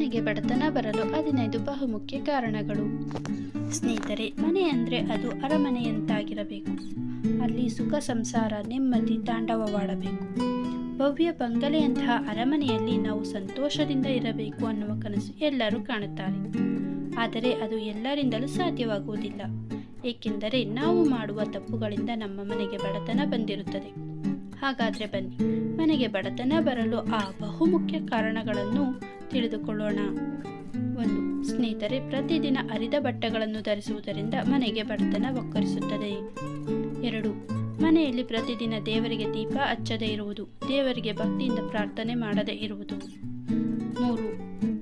ಮನೆಗೆ ಬಡತನ ಬರಲು 15 ಬಹುಮುಖ್ಯ ಕಾರಣಗಳು. ಸ್ನೇಹಿತರೆ, ಮನೆ ಅಂದರೆ ಅದು ಅರಮನೆಯಂತಾಗಿರಬೇಕು. ಅಲ್ಲಿ ಸುಖ, ಸಂಸಾರ, ನೆಮ್ಮದಿ ತಾಂಡವವಾಡಬೇಕು. ಭವ್ಯ ಬಂಗಲೆಯಂತಹ ಅರಮನೆಯಲ್ಲಿ ನಾವು ಸಂತೋಷದಿಂದ ಇರಬೇಕು ಅನ್ನುವ ಕನಸು ಎಲ್ಲರೂ ಕಾಣುತ್ತಾರೆ. ಆದರೆ ಅದು ಎಲ್ಲರಿಂದಲೂ ಸಾಧ್ಯವಾಗುವುದಿಲ್ಲ. ಏಕೆಂದರೆ ನಾವು ಮಾಡುವ ತಪ್ಪುಗಳಿಂದ ನಮ್ಮ ಮನೆಗೆ ಬಡತನ ಬಂದಿರುತ್ತದೆ. ಹಾಗಾದರೆ ಬನ್ನಿ, ಮನೆಗೆ ಬಡತನ ಬರಲು ಆ ಬಹುಮುಖ್ಯ ಕಾರಣಗಳನ್ನು ತಿಳಿದುಕೊಳ್ಳೋಣ. 1. ಸ್ನೇಹಿತರೆ, ಪ್ರತಿದಿನ ಹರಿದ ಬಟ್ಟೆಗಳನ್ನು ಧರಿಸುವುದರಿಂದ ಮನೆಗೆ ಬಡತನ ಒಕ್ಕರಿಸುತ್ತದೆ. 2. ಮನೆಯಲ್ಲಿ ಪ್ರತಿದಿನ ದೇವರಿಗೆ ದೀಪ ಹಚ್ಚದೇ ಇರುವುದು, ದೇವರಿಗೆ ಭಕ್ತಿಯಿಂದ ಪ್ರಾರ್ಥನೆ ಮಾಡದೇ ಇರುವುದು. 3.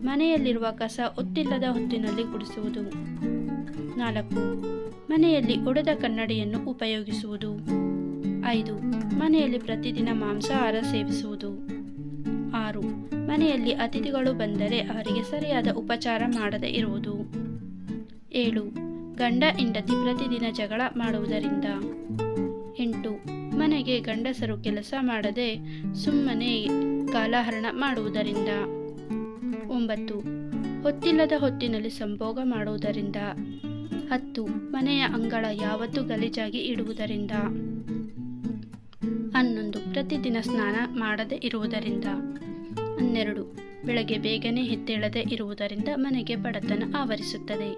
ಮನೆಯಲ್ಲಿರುವ ಕಸ ಹೊತ್ತಿಲ್ಲದ ಹೊತ್ತಿನಲ್ಲಿ ಗುಡಿಸುವುದು. 4. ಮನೆಯಲ್ಲಿ ಒಡೆದ ಕನ್ನಡಿಯನ್ನು ಉಪಯೋಗಿಸುವುದು. 5. ಮನೆಯಲ್ಲಿ ಪ್ರತಿದಿನ ಮಾಂಸಾಹಾರ ಸೇವಿಸುವುದು. 6. ಮನೆಯಲ್ಲಿ ಅತಿಥಿಗಳು ಬಂದರೆ ಅವರಿಗೆ ಸರಿಯಾದ ಉಪಚಾರ ಮಾಡದೇ ಇರುವುದು. 7. ಗಂಡ ಹೆಂಡತಿ ಪ್ರತಿದಿನ ಜಗಳ ಮಾಡುವುದರಿಂದ. 8. ಮನೆಗೆ ಗಂಡಸರು ಕೆಲಸ ಮಾಡದೆ ಸುಮ್ಮನೆ ಕಾಲಹರಣ ಮಾಡುವುದರಿಂದ. 9. ಹೊತ್ತಿಲ್ಲದ ಹೊತ್ತಿನಲ್ಲಿ ಸಂಭೋಗ ಮಾಡುವುದರಿಂದ. 10. ಮನೆಯ ಅಂಗಳ ಯಾವತ್ತೂ ಗಲೀಜಾಗಿ ಇಡುವುದರಿಂದ. 11. ಪ್ರತಿದಿನ ಸ್ನಾನ ಮಾಡದೇ ಇರುವುದರಿಂದ. 12. ಬೆಳಗ್ಗೆ ಬೇಗನೆ ಎದ್ದೇಳದೆ ಇರುವುದರಿಂದ ಮನೆಗೆ ಬಡತನ ಆವರಿಸುತ್ತದೆ.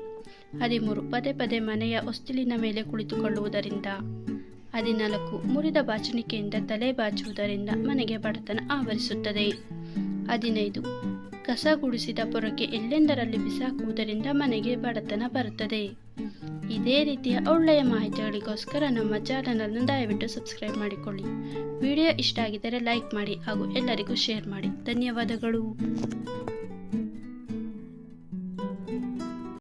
13. ಪದೇ ಪದೇ ಮನೆಯ ಹೊಸ್ತಿಲಿನ ಮೇಲೆ ಕುಳಿತುಕೊಳ್ಳುವುದರಿಂದ. 14. ಮುರಿದ ಬಾಚಣಿಕೆಯಿಂದ ತಲೆ ಬಾಚುವುದರಿಂದ ಮನೆಗೆ ಬಡತನ ಆವರಿಸುತ್ತದೆ. 15. ಕಸ ಗುಡಿಸಿದ ಪೊರಕೆ ಎಲ್ಲೆಂದರಲ್ಲಿ ಬಿಸಾಕುವುದರಿಂದ ಮನೆಗೆ ಬಡತನ ಬರುತ್ತದೆ. ಇದೇ ರೀತಿಯ ಒಳ್ಳೆಯ ಮಾಹಿತಿಗಳಿಗೋಸ್ಕರ ನಮ್ಮ ಚಾನಲನ್ನು ದಯವಿಟ್ಟು ಸಬ್ಸ್ಕ್ರೈಬ್ ಮಾಡಿಕೊಳ್ಳಿ. ವಿಡಿಯೋ ಇಷ್ಟ ಆಗಿದ್ದರೆ ಲೈಕ್ ಮಾಡಿ ಹಾಗೂ ಎಲ್ಲರಿಗೂ ಶೇರ್ ಮಾಡಿ. ಧನ್ಯವಾದಗಳು.